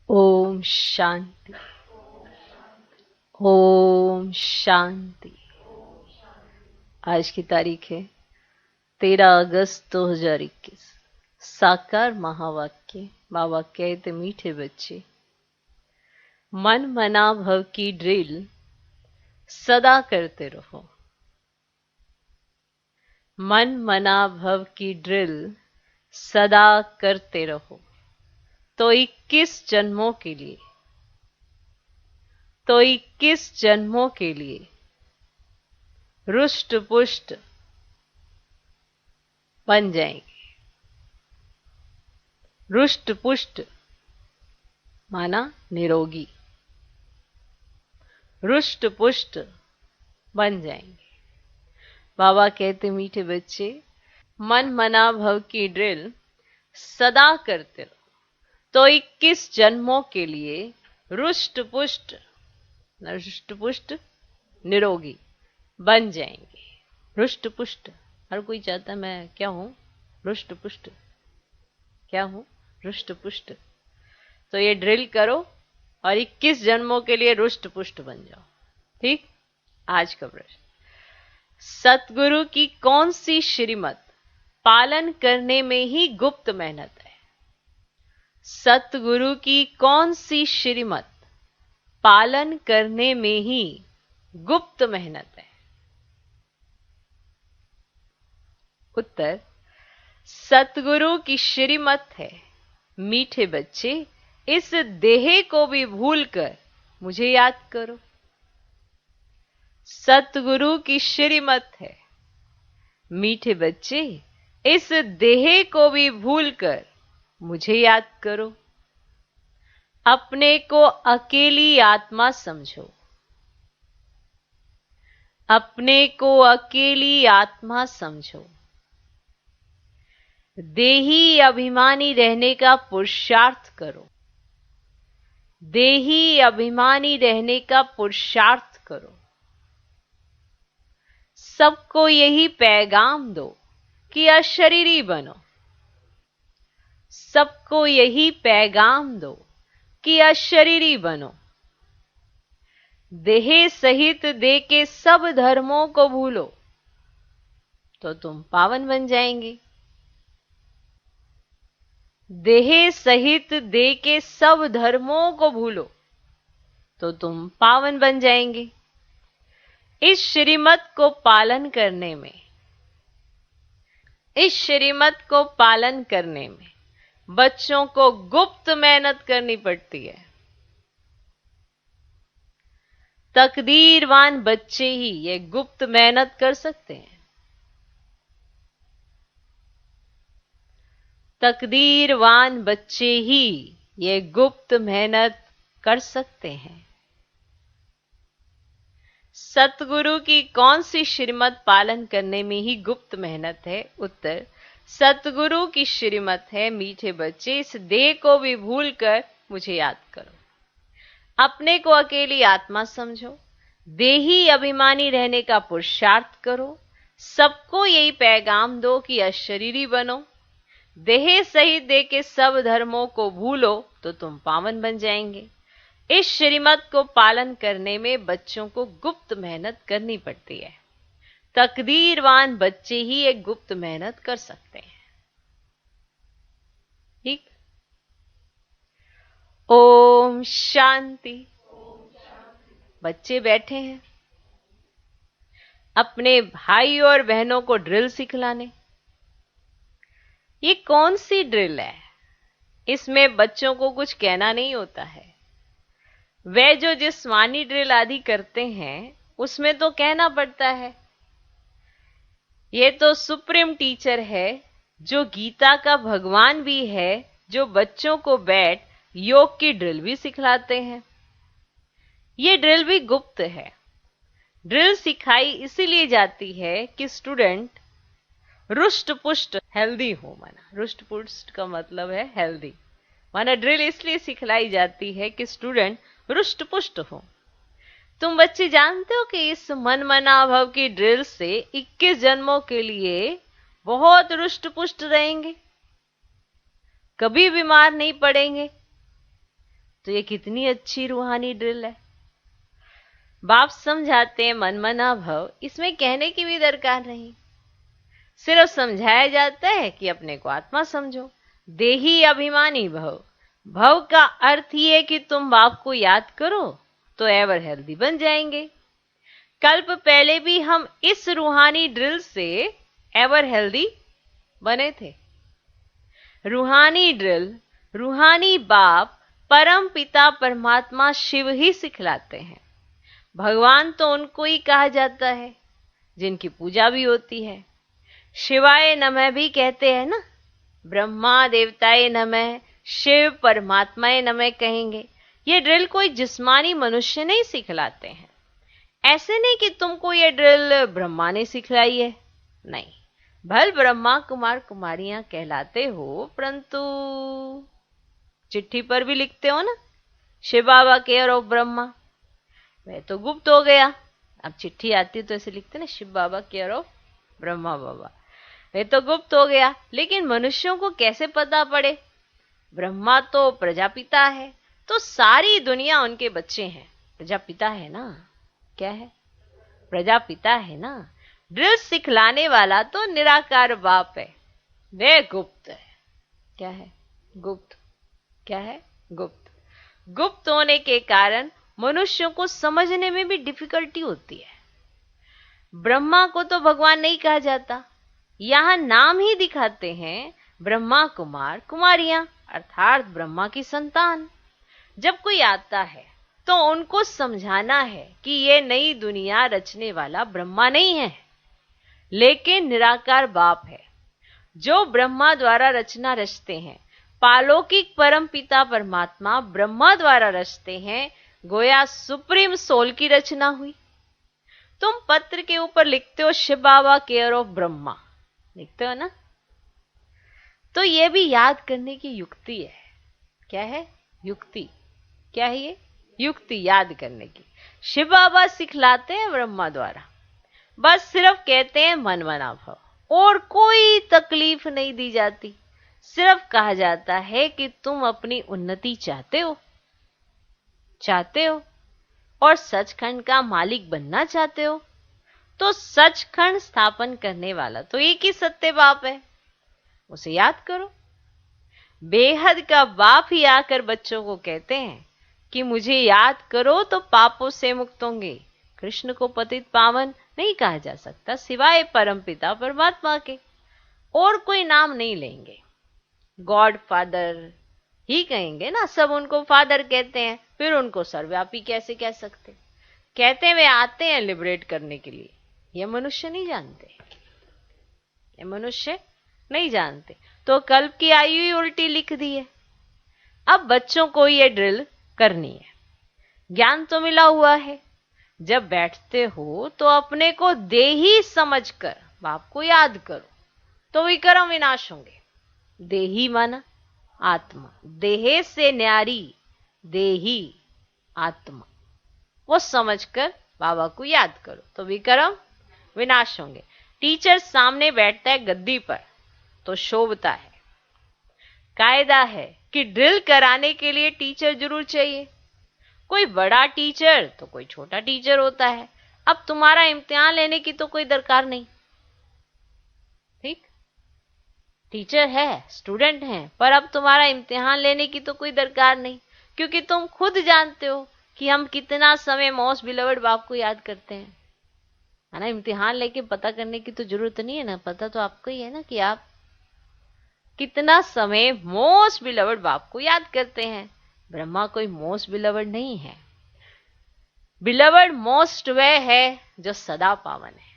ओम शांति। ओम शांति। आज की तारीख है 13 अगस्त 2021। साकार महावाक्य। बाबा कहते मीठे बच्चे, मन मना भव की ड्रिल सदा करते रहो। मन मना भव की ड्रिल सदा करते रहो। तो 21 जन्मों के लिए रुष्ट पुष्ट बन जाएंगे। रुष्ट पुष्ट माना निरोगी। रुष्ट पुष्ट बन जाएंगे। बाबा कहते मीठे बच्चे, मन मना भव की ड्रिल सदा करते रहो तो 21 जन्मों के लिए रुष्ट पुष्ट निरोगी बन जाएंगे। रुष्ट पुष्ट, हर कोई चाहता मैं क्या हूं? रुष्ट पुष्ट। क्या हूं? रुष्ट पुष्ट। तो ये ड्रिल करो और 21 जन्मों के लिए रुष्ट पुष्ट बन जाओ। ठीक। आज का प्रश्न, सतगुरु की कौन सी श्रीमत पालन करने में ही गुप्त मेहनत है? सतगुरु की कौन सी श्रीमत पालन करने में ही गुप्त मेहनत है? उत्तर, सतगुरु की श्रीमत है, मीठे बच्चे इस देह को भी भूलकर मुझे याद करो। सतगुरु की श्रीमत है, मीठे बच्चे इस देह को भी भूलकर मुझे याद करो। अपने को अकेली आत्मा समझो। अपने को अकेली आत्मा समझो। देही अभिमानी रहने का पुरुषार्थ करो। देही अभिमानी रहने का पुरुषार्थ करो। सबको यही पैगाम दो कि अशरीरी बनो। सबको यही पैगाम दो कि अशरीरी बनो। देह सहित देह के सब धर्मों को भूलो तो तुम पावन बन जाएंगे। देह सहित देह के सब धर्मों को भूलो तो तुम पावन बन जाएंगे। इस श्रीमत को पालन करने में बच्चों को गुप्त मेहनत करनी पड़ती है। तकदीरवान बच्चे ही ये गुप्त मेहनत कर सकते हैं। तकदीरवान बच्चे ही ये गुप्त मेहनत कर सकते हैं। सतगुरु की कौन सी श्रीमत पालन करने में ही गुप्त मेहनत है? उत्तर, सतगुरु की श्रीमत है, मीठे बच्चे इस देह को भी भूलकर मुझे याद करो। अपने को अकेली आत्मा समझो। देही अभिमानी रहने का पुरुषार्थ करो। सबको यही पैगाम दो कि अशरीरी बनो। देह सहित देह के सब धर्मों को भूलो तो तुम पावन बन जाएंगे। इस श्रीमत को पालन करने में बच्चों को गुप्त मेहनत करनी पड़ती है। तकदीरवान बच्चे ही एक गुप्त मेहनत कर सकते हैं। ठीक। ओम शांति। बच्चे बैठे हैं अपने भाई और बहनों को ड्रिल सिखलाने। ये कौन सी ड्रिल है? इसमें बच्चों को कुछ कहना नहीं होता है। वे जो जिस्मानी ड्रिल आदि करते हैं उसमें तो कहना पड़ता है। ये तो सुप्रीम टीचर है, जो गीता का भगवान भी है, जो बच्चों को बैठ योग की ड्रिल भी सिखलाते हैं। ये ड्रिल भी गुप्त है। ड्रिल सिखाई इसीलिए जाती है कि स्टूडेंट रुष्ट पुष्ट हेल्दी हो। माना रुष्ट पुष्ट का मतलब है हेल्दी। माना ड्रिल इसलिए सिखलाई जाती है कि स्टूडेंट रुष्ट पुष्ट हो। तुम बच्चे जानते हो कि इस मन मना भव की ड्रिल से 21 जन्मों के लिए बहुत रुष्ट पुष्ट रहेंगे, कभी बीमार नहीं पड़ेंगे। तो ये कितनी अच्छी रूहानी ड्रिल है। बाप समझाते हैं मन मना भव, इसमें कहने की भी दरकार नहीं, सिर्फ समझाया जाता है कि अपने को आत्मा समझो। देही अभिमानी भव, भव का अर्थ ही है कि तुम बाप को याद करो तो एवर हेल्दी बन जाएंगे। कल्प पहले भी हम इस रूहानी ड्रिल से एवर हेल्दी बने थे। रूहानी ड्रिल, रूहानी बाप, परम पिता परमात्मा शिव ही सिखलाते हैं। भगवान तो उनको ही कहा जाता है जिनकी पूजा भी होती है। शिवाय नमः भी कहते हैं ना, ब्रह्मा देवताए नमः, शिव परमात्माए नमः कहेंगे। ये ड्रिल कोई जिस्मानी मनुष्य नहीं सिखलाते हैं। ऐसे नहीं कि तुमको ये ड्रिल ब्रह्मा ने सिखलाई है, नहीं, भल ब्रह्मा कुमार कुमारियां कहलाते हो, परंतु चिट्ठी पर भी लिखते हो ना, शिव बाबा केयर ऑफ ब्रह्मा, वह तो गुप्त हो गया। अब चिट्ठी आती तो ऐसे लिखते ना, शिव बाबा केयर ऑफ ब्रह्मा बाबा, वह तो गुप्त हो गया। लेकिन मनुष्यों को कैसे पता पड़े? ब्रह्मा तो प्रजापिता है, तो सारी दुनिया उनके बच्चे हैं। प्रजापिता है ना, क्या है? प्रजापिता है ना। ड्रिल सिखलाने वाला तो निराकार बाप है, वह गुप्त है। क्या है? गुप्त। क्या है? गुप्त। गुप्त होने के कारण मनुष्यों को समझने में भी डिफिकल्टी होती है। ब्रह्मा को तो भगवान नहीं कहा जाता, यहां नाम ही दिखाते हैं ब्रह्मा कुमार कुमारियां, अर्थात ब्रह्मा की संतान। जब कोई आता है तो उनको समझाना है कि ये नई दुनिया रचने वाला ब्रह्मा नहीं है, लेकिन निराकार बाप है, जो ब्रह्मा द्वारा रचना रचते हैं। पालौकिक परम पिता परमात्मा ब्रह्मा द्वारा रचते हैं, गोया सुप्रीम सोल की रचना हुई। तुम पत्र के ऊपर लिखते हो शिव बाबा केयर ऑफ ब्रह्मा, लिखते हो ना, तो यह भी याद करने की युक्ति है। क्या है? युक्ति। क्या है ये? युक्ति याद करने की। शिव बाबा सिखलाते हैं ब्रह्मा द्वारा, बस सिर्फ कहते हैं मन मना भव, और कोई तकलीफ नहीं दी जाती। सिर्फ कहा जाता है कि तुम अपनी उन्नति चाहते हो, और सचखंड का मालिक बनना चाहते हो, तो सचखंड स्थापन करने वाला तो एक ही सत्य बाप है, उसे याद करो। बेहद का बाप ही आकर बच्चों को कहते हैं कि मुझे याद करो तो पापों से मुक्त होंगे। कृष्ण को पतित पावन नहीं कहा जा सकता सिवाय परमपिता परमात्मा के, और कोई नाम नहीं लेंगे। गॉड फादर ही कहेंगे ना, सब उनको फादर कहते हैं, फिर उनको सर्वव्यापी कैसे कह सकते? कहते हैं वे आते हैं लिबरेट करने के लिए। ये मनुष्य नहीं जानते, ये मनुष्य नहीं जानते, तो कल्प की आयु ही उल्टी लिख दी है। अब बच्चों को ये ड्रिल करनी है। ज्ञान तो मिला हुआ है, जब बैठते हो तो अपने को देही समझकर बाप को याद करो, तो विक्रम विनाश होंगे। देही माना आत्मा, देहे से न्यारी देही आत्मा, वो समझकर बाबा को याद करो तो विक्रम विनाश होंगे। टीचर सामने बैठता है गद्दी पर तो शोभता है। कायदा है कि ड्रिल कराने के लिए टीचर जरूर चाहिए, कोई बड़ा टीचर तो कोई छोटा टीचर होता है। अब तुम्हारा इम्तिहान लेने की तो कोई दरकार नहीं, ठीक? टीचर है, स्टूडेंट है, पर अब तुम्हारा इम्तिहान लेने की तो कोई दरकार नहीं, क्योंकि तुम खुद जानते हो कि हम कितना समय मोस्ट बिलवर्ड बाप को याद करते हैं, है ना। इम्तिहान लेके पता करने की तो जरूरत नहीं है ना, पता तो आपको ही है ना कि आप कितना समय मोस्ट बिलवर्ड बाप को याद करते हैं। ब्रह्मा कोई मोस्ट बिलवर्ड नहीं है, बिलवर्ड मोस्ट वह है जो सदा पावन है।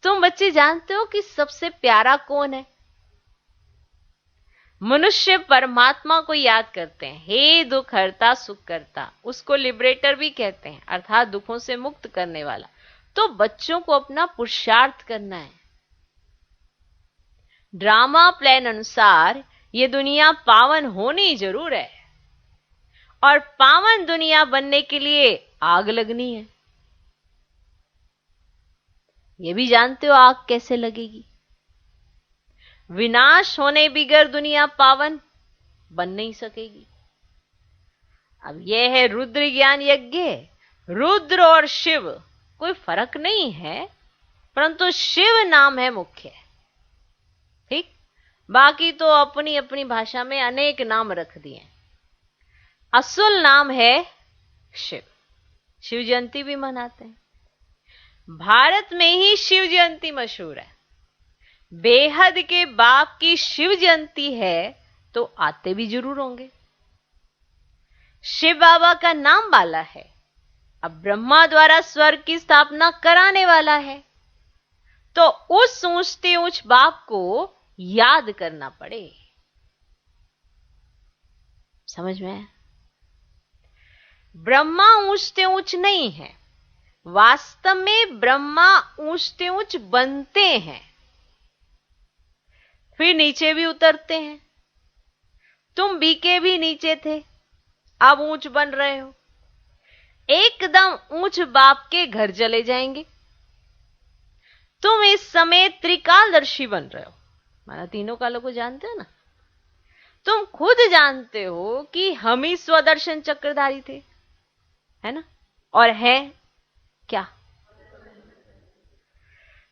तुम बच्चे जानते हो कि सबसे प्यारा कौन है? मनुष्य परमात्मा को याद करते हैं, हे दुख हरता सुख करता, उसको लिबरेटर भी कहते हैं, अर्थात दुखों से मुक्त करने वाला। तो बच्चों को अपना पुरुषार्थ करना है। ड्रामा प्लान अनुसार ये दुनिया पावन होनी जरूर है, और पावन दुनिया बनने के लिए आग लगनी है। ये भी जानते हो आग कैसे लगेगी? विनाश होने बिगर दुनिया पावन बन नहीं सकेगी। अब यह है रुद्र ज्ञान यज्ञ। रुद्र और शिव कोई फर्क नहीं है, परंतु शिव नाम है मुख्य। ठीक, बाकी तो अपनी अपनी भाषा में अनेक नाम रख दिए। असल नाम है शिव। शिव जयंती भी मनाते हैं। भारत में ही शिव जयंती मशहूर है। बेहद के बाप की शिव जयंती है तो आते भी जरूर होंगे। शिव बाबा का नाम बाला है। अब ब्रह्मा द्वारा स्वर्ग की स्थापना कराने वाला है, तो उस ऊंचते ऊंच बाप को याद करना पड़े। समझ में आया? ब्रह्मा ऊंचते ऊंच नहीं है, वास्तव में ब्रह्मा ऊंचते ऊंच बनते हैं, फिर नीचे भी उतरते हैं। तुम बीके भी नीचे थे, अब ऊंच बन रहे हो। एकदम ऊंच बाप के घर चले जाएंगे। तुम इस समय त्रिकालदर्शी बन रहे हो, माना तीनों कालों को जानते हो ना। तुम खुद जानते हो कि हम ही स्वदर्शन चक्रधारी थे, है ना? और है क्या?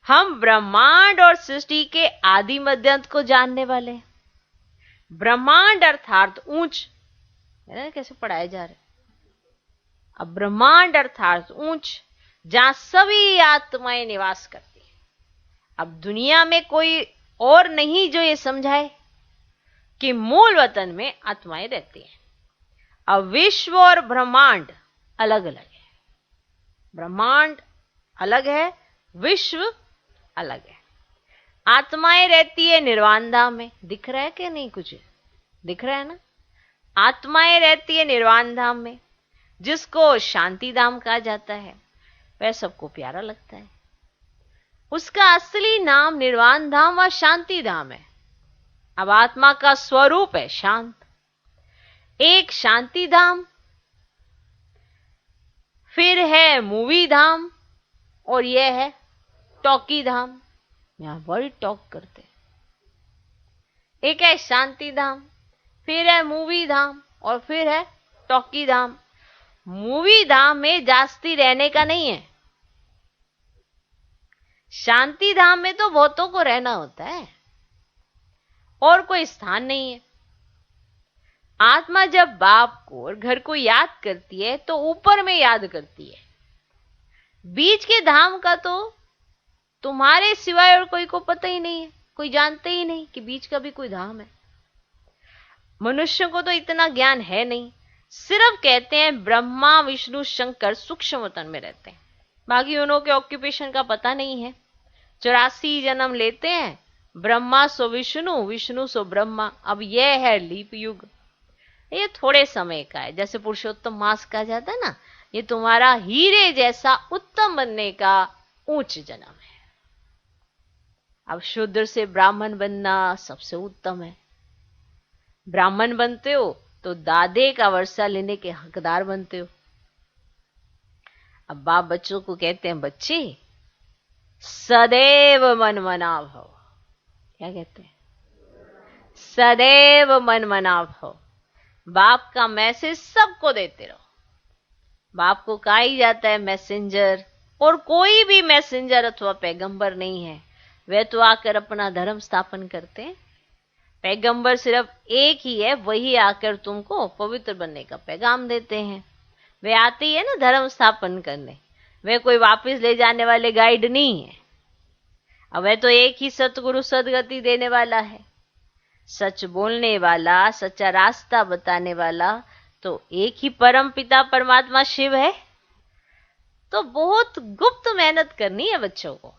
हम ब्रह्मांड और सृष्टि के आदि मध्यांत को जानने वाले हैं। ब्रह्मांड अर्थात ऊंच, है ना? कैसे पढ़ाया जा रहा है। अब ब्रह्मांड अर्थात ऊंच, जहां सभी आत्माएं निवास करती हैं। अब दुनिया में कोई और नहीं जो ये समझाए कि मूल वतन में आत्माएं रहती हैं। अब विश्व और ब्रह्मांड अलग अलग है। ब्रह्मांड अलग है, विश्व अलग है। आत्माएं रहती है निर्वाण धाम में। दिख रहा है कि नहीं? कुछ दिख रहा है ना? आत्माएं रहती है निर्वाण धाम में, जिसको शांति धाम कहा जाता है। वह सबको प्यारा लगता है। उसका असली नाम निर्वाण धाम व शांति धाम है। अब आत्मा का स्वरूप है शांत। एक शांति धाम, फिर है मूवी धाम, और यह है टॉकी धाम। यहां बड़ी टॉक करते हैं। एक है शांति धाम, फिर है मूवी धाम, और फिर है टॉकी धाम। मूवी धाम में जास्ती रहने का नहीं है। शांति धाम में तो बहुतों को रहना होता है और कोई स्थान नहीं है। आत्मा जब बाप को और घर को याद करती है तो ऊपर में याद करती है। बीच के धाम का तो तुम्हारे सिवाय और कोई को पता ही नहीं है, कोई जानते ही नहीं कि बीच का भी कोई धाम है। मनुष्य को तो इतना ज्ञान है नहीं। सिर्फ कहते हैं ब्रह्मा विष्णु शंकर सूक्ष्म वतन में रहते हैं, बाकी उन्हों के ऑक्यूपेशन का पता नहीं है। 84 जन्म लेते हैं, ब्रह्मा सो विष्णु, विष्णु सो ब्रह्मा। अब यह है लीप युग। ये थोड़े समय का है, जैसे पुरुषोत्तम मास कहा जाता है ना। ये तुम्हारा हीरे जैसा उत्तम बनने का ऊंच जन्म है। अब शूद्र से ब्राह्मण बनना सबसे उत्तम है। ब्राह्मण बनते हो तो दादे का वर्षा लेने के हकदार बनते हो। अब बाप बच्चों को कहते हैं, बच्चे सदैव मन मना भव। क्या कहते हैं? सदैव मन मना भव। बाप का मैसेज सबको देते रहो। बाप को कहा ही जाता है मैसेंजर, और कोई भी मैसेंजर अथवा पैगंबर नहीं है। वे तो आकर अपना धर्म स्थापन करते हैं। पैगंबर सिर्फ एक ही है, वही आकर तुमको पवित्र बनने का पैगाम देते हैं। वे आते ही है ना धर्म स्थापन करने। वे कोई वापस ले जाने वाले गाइड नहीं है। अब वह तो एक ही सतगुरु सदगति देने वाला है, सच बोलने वाला, सच्चा रास्ता बताने वाला। तो एक ही परम पिता परमात्मा शिव है। तो बहुत गुप्त मेहनत करनी है बच्चों को।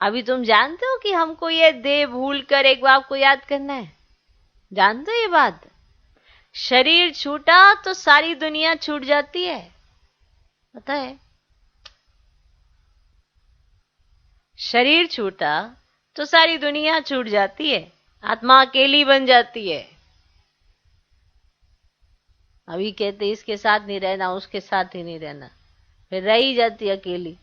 अभी तुम जानते हो कि हमको ये देह भूल कर एक बाप को याद करना है। जानते हो ये बात? शरीर छूटा तो सारी दुनिया छूट जाती है, पता है? शरीर छूटा तो सारी दुनिया छूट जाती है, आत्मा अकेली बन जाती है। अभी कहते इसके साथ नहीं रहना, उसके साथ ही नहीं रहना, फिर रह ही जाती अकेली।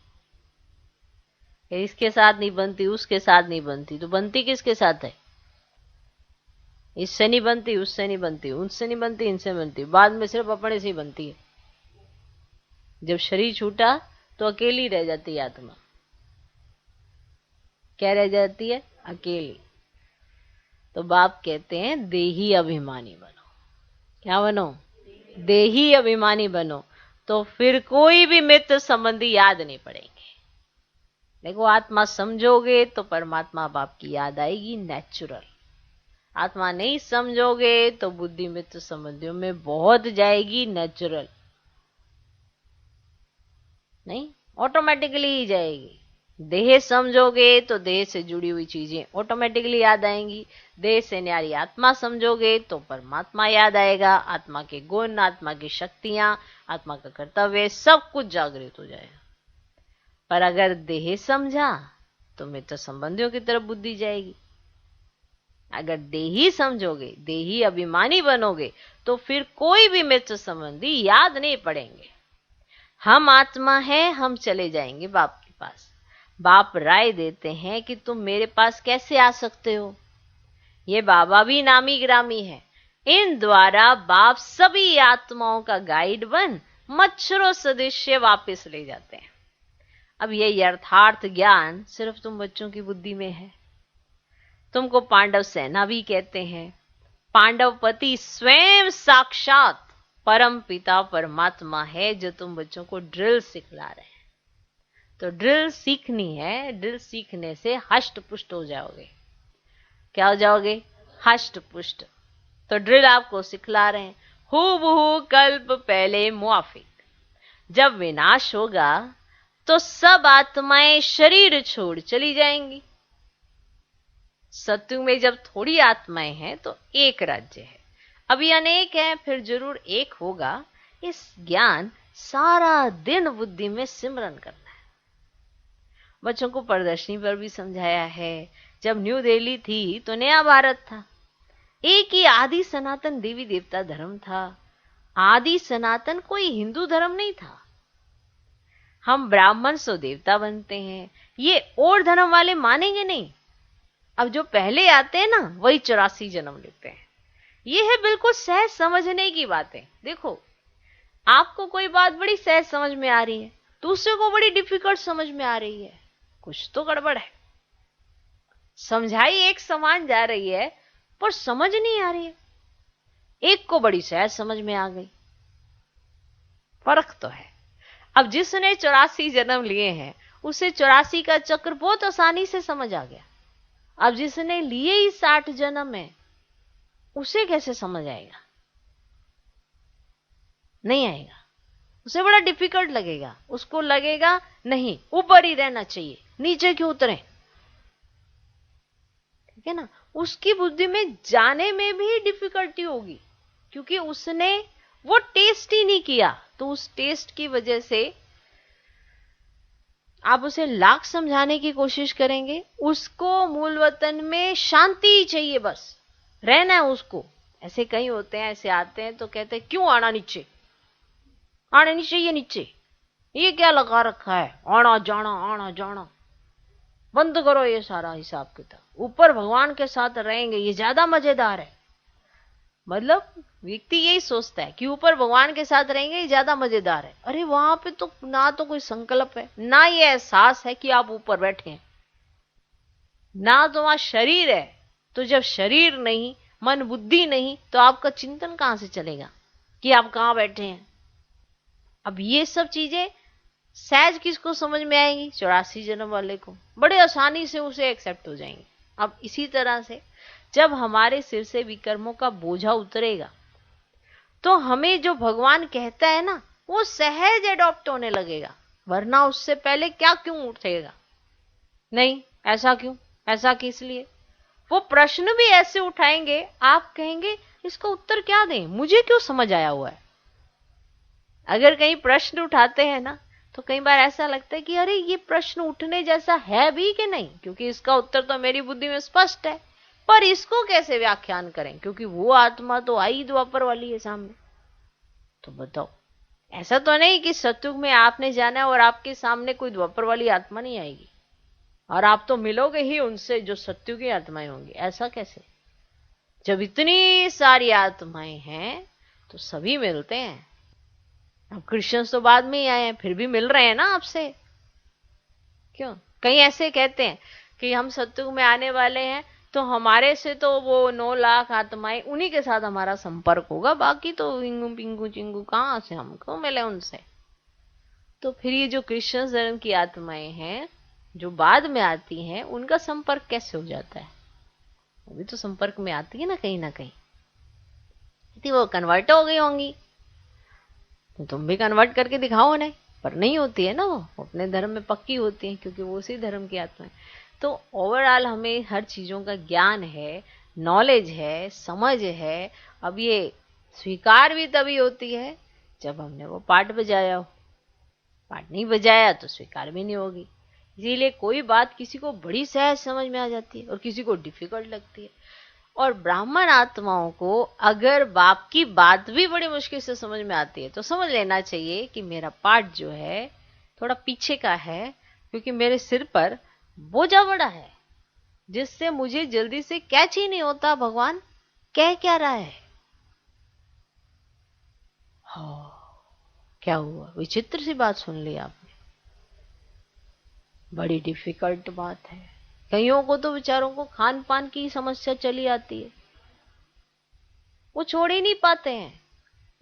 इसके साथ नहीं बनती, उसके साथ नहीं बनती, तो बनती किसके साथ है? इससे नहीं बनती, उससे नहीं बनती, उनसे नहीं बनती, इनसे बनती, बाद में सिर्फ अपने से ही बनती है। जब शरीर छूटा तो अकेली रह जाती है आत्मा। क्या रह जाती है? अकेली। तो बाप कहते हैं देही अभिमानी बनो। क्या बनो? देही अभिमानी बनो, तो फिर कोई भी मित्र संबंधी याद नहीं पड़ेंगे। देखो, आत्मा समझोगे तो परमात्मा बाप की याद आएगी, नेचुरल। आत्मा नहीं समझोगे तो बुद्धि मित्र संबंधियों में बहुत जाएगी, नेचुरल नहीं, ऑटोमेटिकली ही जाएगी। देह समझोगे तो देह से जुड़ी हुई चीजें ऑटोमेटिकली याद आएंगी। देह से न्यारी आत्मा समझोगे तो परमात्मा याद आएगा, आत्मा के गुण, आत्मा की शक्तियां, आत्मा का कर्तव्य, सब कुछ जागृत हो जाएगा। पर अगर देह समझा तो मित्र संबंधियों की तरफ बुद्धि जाएगी। अगर देही समझोगे, देही अभिमानी बनोगे, तो फिर कोई भी मित्र संबंधी याद नहीं पड़ेंगे। हम आत्मा है, हम चले जाएंगे बाप के पास। बाप राय देते हैं कि तुम मेरे पास कैसे आ सकते हो। ये बाबा भी नामी ग्रामी है। इन द्वारा बाप सभी आत्माओं का गाइड बन मच्छरों सदृश्य वापस ले जाते हैं। अब ये यथार्थ ज्ञान सिर्फ तुम बच्चों की बुद्धि में है। तुमको पांडव सेना भी कहते हैं। पांडवपति स्वयं साक्षात परम पिता परमात्मा है, जो तुम बच्चों को ड्रिल सिखला रहे हैं। तो ड्रिल सीखनी है, ड्रिल सीखने से हष्ट पुष्ट हो जाओगे। क्या हो जाओगे? हष्ट पुष्ट। तो ड्रिल आपको सिखला रहे हैं, हूबहू कल्प पहले मुआफिक। जब विनाश होगा तो सब आत्माएं शरीर छोड़ चली जाएंगी। सत्युग में जब थोड़ी आत्माएं हैं तो एक राज्य है, अभी अनेक है, फिर जरूर एक होगा। इस ज्ञान सारा दिन बुद्धि में सिमरन करना है। बच्चों को प्रदर्शनी पर भी समझाया है। जब न्यू दिल्ली थी तो नया भारत था, एक ही आदि सनातन देवी देवता धर्म था। आदि सनातन कोई हिंदू धर्म नहीं था। हम ब्राह्मण सो देवता बनते हैं, ये और धर्म वाले मानेंगे नहीं। अब जो पहले आते हैं ना, वही 84 जन्म लेते हैं। ये है बिल्कुल सहज समझने की बातें। देखो, आपको कोई बात बड़ी सहज समझ में आ रही है, दूसरे को बड़ी डिफिकल्ट समझ में आ रही है, कुछ तो गड़बड़ है। समझाई एक समान जा रही है पर समझ नहीं आ रही है। एक को बड़ी सहज समझ में आ गई, फर्क तो है। अब जिसने 84 जन्म लिए हैं उसे 84 का चक्र बहुत आसानी से समझ आ गया। अब जिसने लिए ही 60 जन्म है, उसे कैसे समझ आएगा? नहीं आएगा, उसे बड़ा डिफिकल्ट लगेगा। उसको लगेगा नहीं, ऊपर ही रहना चाहिए, नीचे क्यों उतरे। ठीक है ना? उसकी बुद्धि में जाने में भी डिफिकल्टी होगी, क्योंकि उसने वो टेस्ट ही नहीं किया। तो उस टेस्ट की वजह से आप उसे लाख समझाने की कोशिश करेंगे, उसको मूल वतन में शांति ही चाहिए, बस रहना है उसको। ऐसे कई होते हैं, ऐसे आते हैं तो कहते हैं क्यों आना नीचे, आना नहीं चाहिए नीचे, ये क्या लगा रखा है, आना जाना बंद करो ये सारा हिसाब किताब। ऊपर भगवान के साथ रहेंगे, ये ज्यादा मजेदार है। मतलब व्यक्ति यही सोचता है कि ऊपर भगवान के साथ रहेंगे, ये ज्यादा मजेदार है। अरे वहां पे तो ना तो कोई संकल्प है, ना ये एहसास है कि आप ऊपर बैठे हैं, ना तो वहां शरीर है। तो जब शरीर नहीं, मन बुद्धि नहीं, तो आपका चिंतन कहां से चलेगा कि आप कहां बैठे हैं। अब ये सब चीजें सहज किसको समझ में आएंगी? 84 जन्म वाले को बड़े आसानी से उसे एक्सेप्ट हो जाएंगे। अब इसी तरह से जब हमारे सिर से विकर्मों का बोझा उतरेगा तो हमें जो भगवान कहता है ना, वो सहज एडॉप्ट होने लगेगा। वरना उससे पहले क्या क्यों उठेगा, नहीं ऐसा क्यों, ऐसा किस लिए। वो प्रश्न भी ऐसे उठाएंगे, आप कहेंगे इसका उत्तर क्या दें, मुझे क्यों समझ आया हुआ है। अगर कहीं प्रश्न उठाते हैं ना, तो कई बार ऐसा लगता है कि अरे ये प्रश्न उठने जैसा है भी कि नहीं, क्योंकि इसका उत्तर तो मेरी बुद्धि में स्पष्ट है, पर इसको कैसे व्याख्यान करें, क्योंकि वो आत्मा तो आई द्वापर वाली है सामने। तो बताओ, ऐसा तो नहीं कि सतयुग में आपने जाना और आपके सामने कोई द्वापर वाली आत्मा नहीं आएगी और आप तो मिलोगे ही उनसे जो सतयुगी आत्माएं होंगी, ऐसा कैसे। जब इतनी सारी आत्माएं हैं तो सभी मिलते हैं। अब क्रिश्चियंस तो बाद में ही आए हैं, फिर भी मिल रहे हैं ना आपसे। क्यों? कई ऐसे कहते हैं कि हम सत्युग में आने वाले हैं तो हमारे से तो वो 9 लाख आत्माएं, उन्हीं के साथ हमारा संपर्क होगा, बाकी तो इंगू पिंगू चिंगू कहाँ से हमको मिले उनसे। तो फिर ये जो क्रिश्चियन धर्म की आत्माएं हैं जो बाद में आती हैं, उनका संपर्क कैसे हो जाता है? वो भी तो संपर्क में आती है ना कहीं थी, वो कन्वर्ट हो गई होंगी तो तुम भी कन्वर्ट करके दिखाओ उन्हें, पर नहीं होती है ना, वो अपने धर्म में पक्की होती है क्योंकि वो उसी धर्म की आत्मा है। तो ओवरऑल हमें हर चीजों का ज्ञान है, नॉलेज है, समझ है। अब ये स्वीकार भी तभी होती है जब हमने वो पाठ बजाया हो। पाठ नहीं बजाया तो स्वीकार भी नहीं होगी। इसीलिए कोई बात किसी को बड़ी सहज समझ में आ जाती है और किसी को डिफिकल्ट लगती है। और ब्राह्मण आत्माओं को अगर बाप की बात भी बड़ी मुश्किल से समझ में आती है तो समझ लेना चाहिए कि मेरा पाठ जो है थोड़ा पीछे का है, क्योंकि मेरे सिर पर बोझा बड़ा है जिससे मुझे जल्दी से कैच ही नहीं होता भगवान कह क्या रहा है। हाँ, क्या हुआ? विचित्र सी बात सुन ली आपने, बड़ी डिफिकल्ट बात है। कईयों को तो बेचारों को खान पान की समस्या चली आती है, वो छोड़ ही नहीं पाते हैं।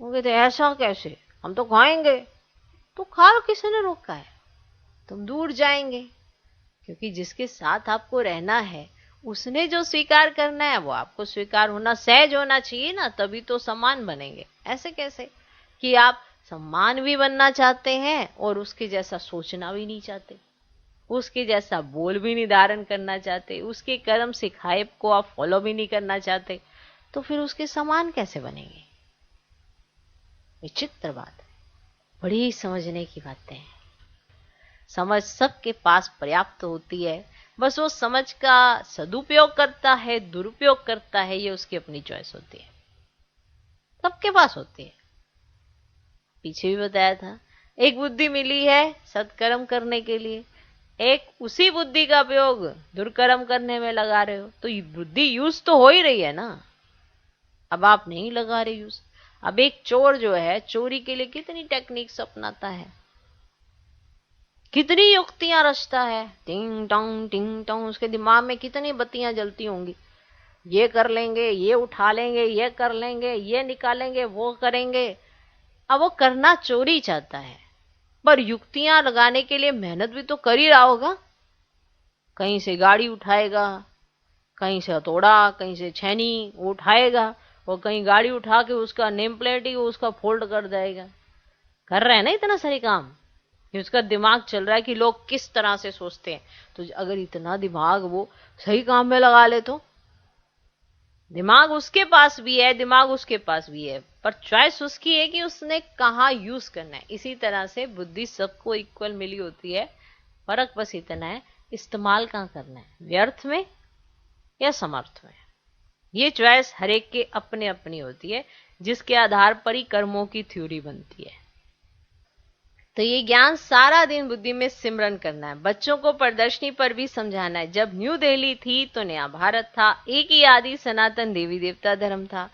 वो कहते ऐसा कैसे, हम तो खाएंगे। तो खाओ, किसने रोका है? तुम दूर जाएंगे, क्योंकि जिसके साथ आपको रहना है उसने जो स्वीकार करना है वो आपको स्वीकार होना, सहज होना चाहिए ना, तभी तो सम्मान बनेंगे। ऐसे कैसे कि आप सम्मान भी बनना चाहते हैं और उसके जैसा सोचना भी नहीं चाहते, उसके जैसा बोल भी नहीं धारण करना चाहते, उसके कर्म सिखाए को आप फॉलो भी नहीं करना चाहते, तो फिर उसके समान कैसे बनेंगे? विचित्र बात है, बड़ी समझने की बातें हैं। समझ सबके पास पर्याप्त होती है, बस वो समझ का सदुपयोग करता है दुरुपयोग करता है, ये उसकी अपनी चॉइस होती है। सबके पास होती है। पीछे भी बताया था, एक बुद्धि मिली है सत्कर्म करने के लिए, एक उसी बुद्धि का उपयोग दुष्कर्म करने में लगा रहे हो, तो ये बुद्धि यूज तो हो ही रही है ना। अब आप नहीं लगा रहे यूज। अब एक चोर जो है चोरी के लिए कितनी टेक्निक्स अपनाता है, कितनी युक्तियां रचता है, टिंग टोंग उसके दिमाग में कितनी बत्तियां जलती होंगी। ये कर लेंगे, ये उठा लेंगे, ये कर लेंगे, ये निकालेंगे, वो करेंगे। अब वो करना चोरी चाहता है, पर युक्तियां लगाने के लिए मेहनत भी तो कर ही रहा होगा। कहीं से गाड़ी उठाएगा, कहीं से हथौड़ा, कहीं से छैनी वो उठाएगा, और कहीं गाड़ी उठा के उसका नेम प्लेट ही उसका फोल्ड कर देगा। कर रहे हैं ना इतना सारे काम, कि उसका दिमाग चल रहा है कि लोग किस तरह से सोचते हैं। तो अगर इतना दिमाग वो सही काम में लगा ले तो, दिमाग उसके पास भी है, दिमाग उसके पास भी है, पर चॉइस उसकी है कि उसने कहाँ यूज करना है। इसी तरह से बुद्धि सबको इक्वल मिली होती है, फर्क बस इतना है इस्तेमाल कहाँ करना है, व्यर्थ में या समर्थ में। ये चॉइस हर एक के अपने अपनी होती है, जिसके आधार पर ही कर्मों की थ्योरी बनती है। तो ये ज्ञान सारा दिन बुद्धि में सिमरन करना है। बच्चों को प्रदर्शनी पर भी समझाना है। जब न्यू दिल्ली थी तो नया भारत था, एक ही आदि सनातन देवी देवता धर्म था।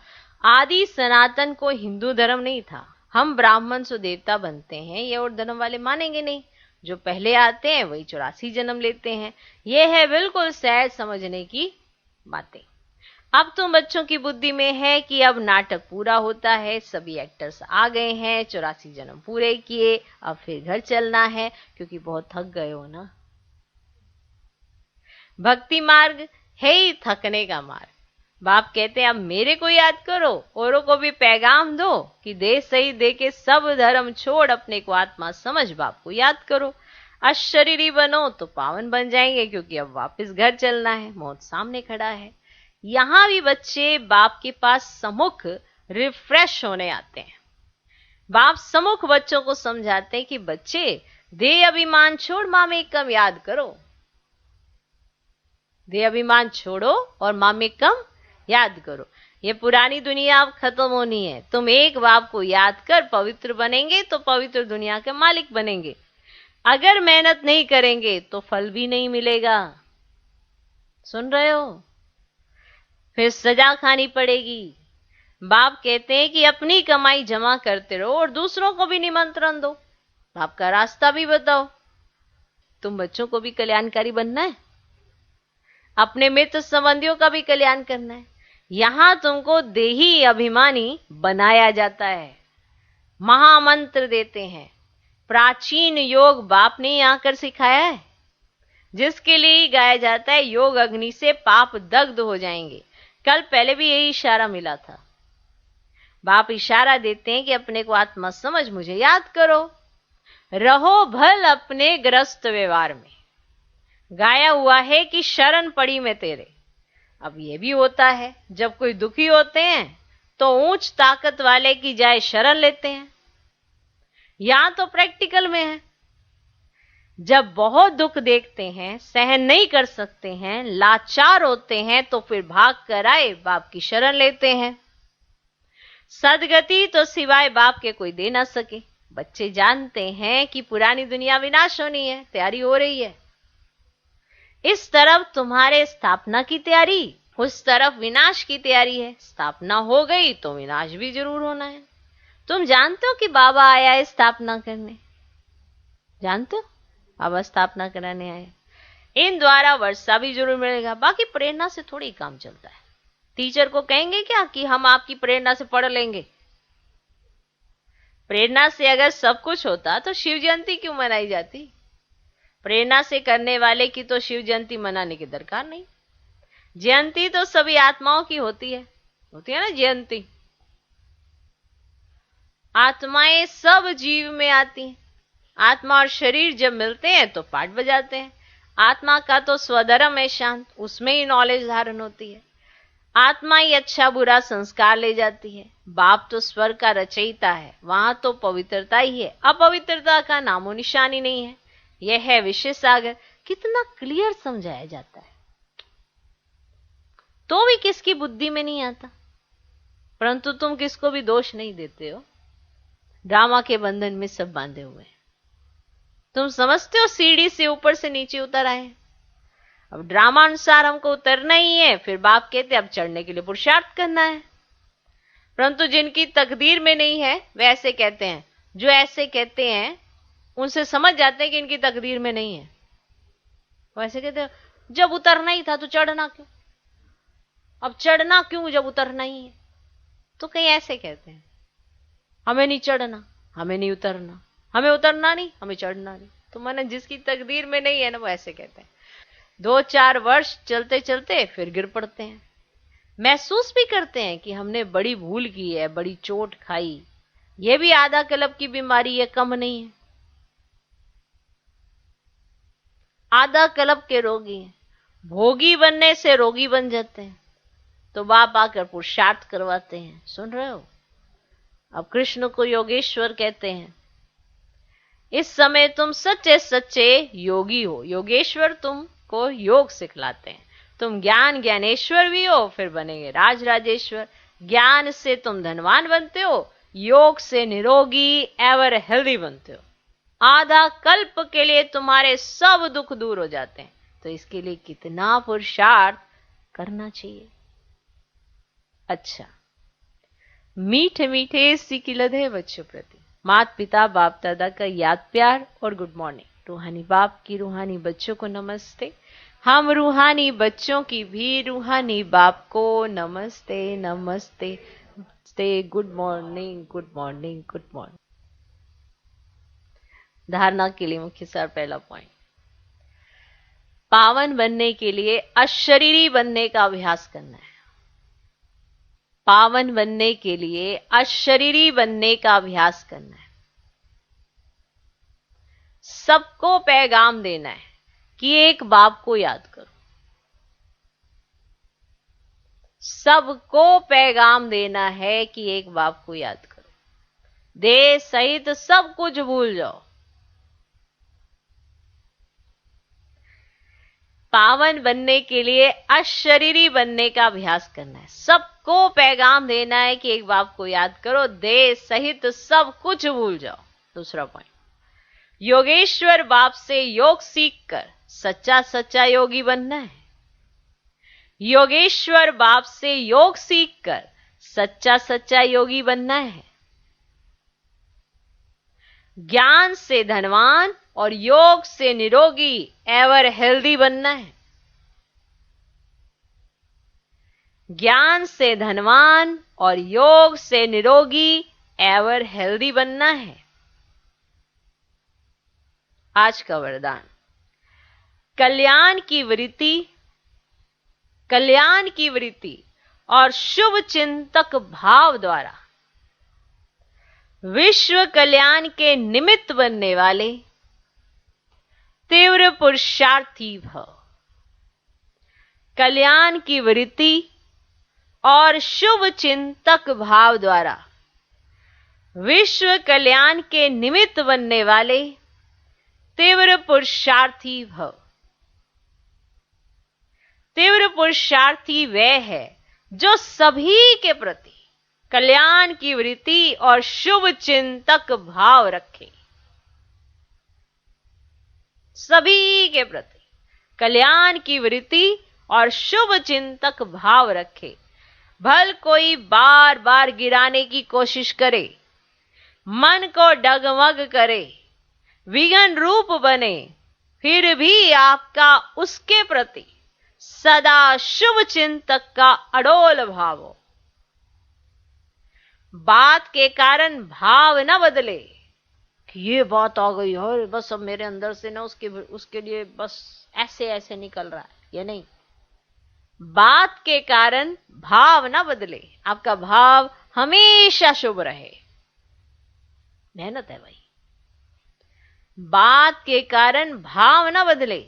आदि सनातन को हिंदू धर्म नहीं था। हम ब्राह्मण सो देवता बनते हैं, ये और धर्म वाले मानेंगे नहीं। जो पहले आते हैं वही 84 जन्म लेते हैं। ये है बिल्कुल सहज समझने की बातें। अब तो बच्चों की बुद्धि में है कि अब नाटक पूरा होता है, सभी एक्टर्स आ गए हैं, 84 जन्म पूरे किए, अब फिर घर चलना है, क्योंकि बहुत थक गए हो ना। भक्ति मार्ग है ही थकने का मार्ग। बाप कहते हैं अब मेरे को याद करो, औरों को भी पैगाम दो कि दे सही दे के सब धर्म छोड़ अपने को आत्मा समझ बाप को याद करो। अशरीरी बनो तो पावन बन जाएंगे, क्योंकि अब वापस घर चलना है, मौत सामने खड़ा है। यहां भी बच्चे बाप के पास सम्मुख रिफ्रेश होने आते हैं। बाप सम्मुख बच्चों को समझाते हैं कि बच्चे दे अभिमान छोड़ मामेकम याद करो। दे अभिमान छोड़ो और मामेकम याद करो। ये पुरानी दुनिया अब खत्म होनी है। तुम एक बाप को याद कर पवित्र बनेंगे तो पवित्र दुनिया के मालिक बनेंगे। अगर मेहनत नहीं करेंगे तो फल भी नहीं मिलेगा। सुन रहे हो? फिर सजा खानी पड़ेगी। बाप कहते हैं कि अपनी कमाई जमा करते रहो और दूसरों को भी निमंत्रण दो, बाप का रास्ता भी बताओ। तुम बच्चों को भी कल्याणकारी बनना है, अपने मित्र संबंधियों का भी कल्याण करना है। यहां तुमको देही अभिमानी बनाया जाता है, महामंत्र देते हैं। प्राचीन योग बाप ने ही आकर सिखाया है, जिसके लिए ही गाया जाता है योग अग्नि से पाप दग्ध हो जाएंगे। कल पहले भी यही इशारा मिला था। बाप इशारा देते हैं कि अपने को आत्मा समझ मुझे याद करो, रहो भल अपने ग्रस्त व्यवहार में। गाया हुआ है कि शरण पड़ी मैं तेरे। अब ये भी होता है जब कोई दुखी होते हैं तो ऊंच ताकत वाले की जाए शरण लेते हैं। यहां तो प्रैक्टिकल में है, जब बहुत दुख देखते हैं, सहन नहीं कर सकते हैं, लाचार होते हैं, तो फिर भाग कर आए बाप की शरण लेते हैं। सदगति तो सिवाय बाप के कोई दे ना सके। बच्चे जानते हैं कि पुरानी दुनिया विनाश होनी है, तैयारी हो रही है। इस तरफ तुम्हारे स्थापना की तैयारी, उस तरफ विनाश की तैयारी है। स्थापना हो गई तो विनाश भी जरूर होना है। तुम जानते हो कि बाबा आया है स्थापना करने, जानते हो बाबा स्थापना कराने आए। इन द्वारा वर्षा भी जरूर मिलेगा। बाकी प्रेरणा से थोड़ी काम चलता है। टीचर को कहेंगे क्या कि हम आपकी प्रेरणा से पढ़ लेंगे। प्रेरणा से अगर सब कुछ होता तो शिव जयंती क्यों मनाई जाती। प्रेरणा से करने वाले की तो शिव जयंती मनाने की दरकार नहीं। जयंती तो सभी आत्माओं की होती है ना जयंती। आत्माएं सब जीव में आती हैं। आत्मा और शरीर जब मिलते हैं तो पाठ बजाते हैं। आत्मा का तो स्वधर्म है शांत, उसमें ही नॉलेज धारण होती है। आत्मा ही अच्छा बुरा संस्कार ले जाती है। बाप तो स्वर्ग का रचयिता है, वहां तो पवित्रता ही है, अपवित्रता का नामो निशान ही नहीं है। यह है विषय सागर। कितना क्लियर समझाया जाता है, तो भी किसकी बुद्धि में नहीं आता। परंतु तुम किसको भी दोष नहीं देते हो। ड्रामा के बंधन में सब बांधे हुए हैं। तुम समझते हो सीढ़ी से ऊपर से नीचे उतर आए। अब ड्रामा अनुसार हमको उतरना ही है, फिर बाप कहते अब चढ़ने के लिए पुरुषार्थ करना है। परंतु जिनकी तकदीर में नहीं है वे ऐसे कहते हैं। जो ऐसे कहते हैं उनसे समझ जाते हैं कि इनकी तकदीर में नहीं है। वो ऐसे कहते हैं जब उतरना ही था तो चढ़ना क्यों, अब चढ़ना क्यों जब उतरना ही है। तो कहीं ऐसे कहते हैं हमें नहीं चढ़ना, हमें नहीं उतरना, हमें उतरना नहीं, हमें चढ़ना नहीं। तो माने जिसकी तकदीर में नहीं है ना, वो ऐसे कहते हैं। 2-4 वर्ष चलते चलते फिर गिर पड़ते हैं। महसूस भी करते हैं कि हमने बड़ी भूल की है, बड़ी चोट खाई। यह भी आधा कल्प की बीमारी है, कम नहीं है। आधा कल्प के रोगी हैं। भोगी बनने से रोगी बन जाते हैं। तो बाप आकर पुरुषार्थ करवाते हैं। सुन रहे हो। अब कृष्ण को योगेश्वर कहते हैं। इस समय तुम सच्चे सच्चे योगी हो। योगेश्वर तुमको योग सिखलाते हैं। तुम ज्ञान ज्ञानेश्वर भी हो, फिर बनेंगे राज राजेश्वर। ज्ञान से तुम धनवान बनते हो, योग से निरोगी एवर हेल्दी बनते हो। आधा कल्प के लिए तुम्हारे सब दुख दूर हो जाते हैं। तो इसके लिए कितना पुरुषार्थ करना चाहिए। अच्छा, मीठे मीठे सिकिलधे बच्चों प्रति माता पिता बाप दादा का याद प्यार और गुड मॉर्निंग। रूहानी बाप की रूहानी बच्चों को नमस्ते। हम रूहानी बच्चों की भी रूहानी बाप को नमस्ते नमस्ते नमस्ते। Good morning good morning good morning. धारणा के लिए मुख्य सार पहला पॉइंट, पावन बनने के लिए अशरीरी बनने का अभ्यास करना है। पावन बनने के लिए अशरीरी बनने का अभ्यास करना है। सबको पैगाम देना है कि एक बाप को याद करो। सबको पैगाम देना है कि एक बाप को याद करो। देह सहित सब कुछ भूल जाओ। पावन बनने के लिए अशरीरी बनने का अभ्यास करना है। सबको पैगाम देना है कि एक बाप को याद करो। देह सहित सब कुछ भूल जाओ। दूसरा पॉइंट, योगेश्वर बाप से योग सीखकर सच्चा सच्चा योगी बनना है। योगेश्वर बाप से योग सीखकर सच्चा सच्चा योगी बनना है। ज्ञान से धनवान और योग से निरोगी एवर हेल्दी बनना है। ज्ञान से धनवान और योग से निरोगी एवर हेल्दी बनना है। आज का वरदान, कल्याण की वृत्ति और शुभ चिंतक भाव द्वारा विश्व कल्याण के निमित्त बनने वाले तीव्र पुरुषार्थी भव। कल्याण की वृत्ति और शुभ चिंतक भाव द्वारा विश्व कल्याण के निमित्त बनने वाले तीव्र पुरुषार्थी भव। तीव्र पुरुषार्थी वह है जो सभी के प्रति कल्याण की वृत्ति और शुभ चिंतक भाव रखे। सभी के प्रति कल्याण की वृत्ति और शुभ चिंतक भाव रखे। भल कोई बार बार गिराने की कोशिश करे, मन को डगमग करे, विघ्न रूप बने, फिर भी आपका उसके प्रति सदा शुभ चिंतक का अडोल भाव हो। बात के कारण भाव न बदले कि ये बात आ गई और बस अब मेरे अंदर से ना उसके लिए बस ऐसे ऐसे निकल रहा है, ये नहीं। बात के कारण भाव न बदले, आपका भाव हमेशा शुभ रहे। मेहनत है भाई। बात के कारण भाव न बदले,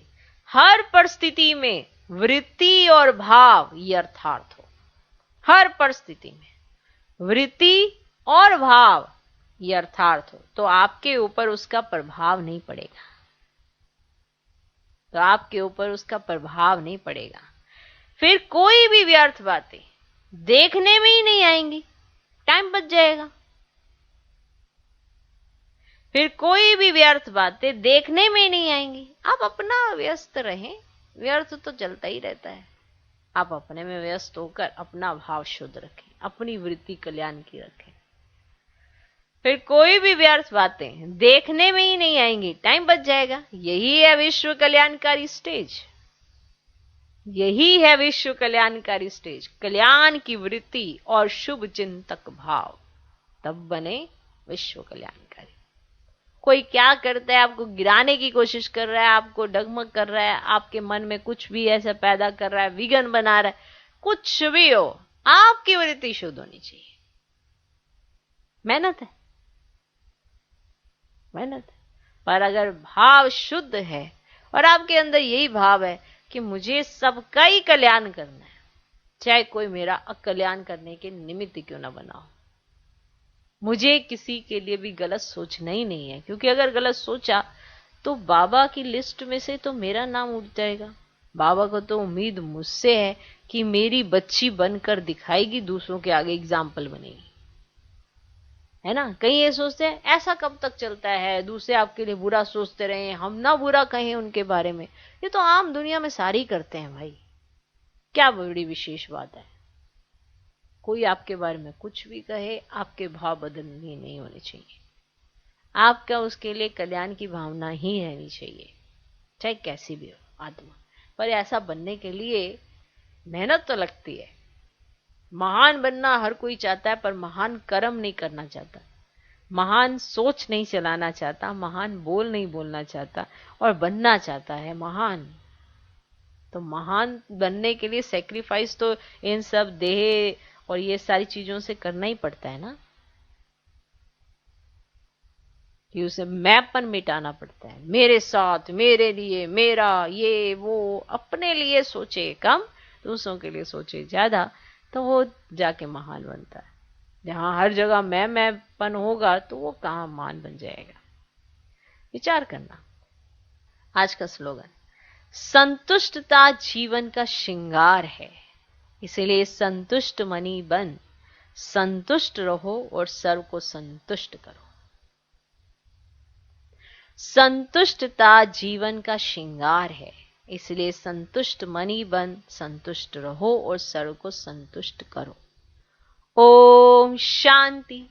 हर परिस्थिति में वृत्ति और भाव यथार्थ हो। हर परिस्थिति में वृत्ति और भाव यथार्थ हो तो आपके ऊपर उसका प्रभाव नहीं पड़ेगा। तो आपके ऊपर उसका प्रभाव नहीं पड़ेगा। फिर कोई भी व्यर्थ बातें देखने में ही नहीं आएंगी, टाइम बच जाएगा। फिर कोई भी व्यर्थ बातें देखने में नहीं आएंगी। आप अपना व्यस्त रहें, व्यर्थ तो चलता ही रहता है। आप अपने में व्यस्त होकर अपना भाव शुद्ध रखें, अपनी वृत्ति कल्याण की रखें। फिर कोई भी व्यर्थ बातें देखने में ही नहीं आएंगी, टाइम बच जाएगा। यही है विश्व कल्याणकारी स्टेज। यही है विश्व कल्याणकारी स्टेज। कल्याण की वृत्ति और शुभ चिंतक भाव, तब बने विश्व कल्याणकारी। कोई क्या करता है, आपको गिराने की कोशिश कर रहा है, आपको डगमग कर रहा है, आपके मन में कुछ भी ऐसा पैदा कर रहा है, विघ्न बना रहा है, कुछ भी हो, आपकी वृत्ति शुद्ध होनी चाहिए। मेहनत है, मेहनत है। पर अगर भाव शुद्ध है और आपके अंदर यही भाव है कि मुझे सबका ही कल्याण करना है, चाहे कोई मेरा अकल्याण करने के निमित्त क्यों ना बना हो, मुझे किसी के लिए भी गलत सोचना ही नहीं है। क्योंकि अगर गलत सोचा तो बाबा की लिस्ट में से तो मेरा नाम उठ जाएगा। बाबा को तो उम्मीद मुझसे है कि मेरी बच्ची बनकर दिखाएगी, दूसरों के आगे एग्जाम्पल बनेगी, है ना। कहीं ये सोचते हैं ऐसा कब तक चलता है, दूसरे आपके लिए बुरा सोचते रहे, हम ना बुरा कहें उनके बारे में। ये तो आम दुनिया में सारी करते हैं भाई, क्या बड़ी विशेष बात है। कोई आपके बारे में कुछ भी कहे, आपके भाव बदलने नहीं होने चाहिए। आपका उसके लिए कल्याण की भावना ही रहनी चाहिए, चाहे कैसी भी हो आत्मा। पर ऐसा बनने के लिए मेहनत तो लगती है। महान बनना हर कोई चाहता है, पर महान कर्म नहीं करना चाहता, महान सोच नहीं चलाना चाहता, महान बोल नहीं बोलना चाहता, और बनना चाहता है महान। तो महान बनने के लिए सेक्रीफाइस तो इन सब देह और ये सारी चीजों से करना ही पड़ता है ना, कि उसे मैंपन मिटाना पड़ता है। मेरे साथ, मेरे लिए, मेरा, ये वो, अपने लिए सोचे कम, दूसरों के लिए सोचे ज्यादा, तो वो जाके महान बनता है। जहां हर जगह मैंपन होगा तो वो कहां महान बन जाएगा। विचार करना। आज का स्लोगन, संतुष्टता जीवन का श्रृंगार है, इसलिए संतुष्ट मनी बन, संतुष्ट रहो और सर्व को संतुष्ट करो। संतुष्टता जीवन का श्रृंगार है, इसलिए संतुष्ट मनी बन, संतुष्ट रहो और सर्व को संतुष्ट करो। ओम शांति।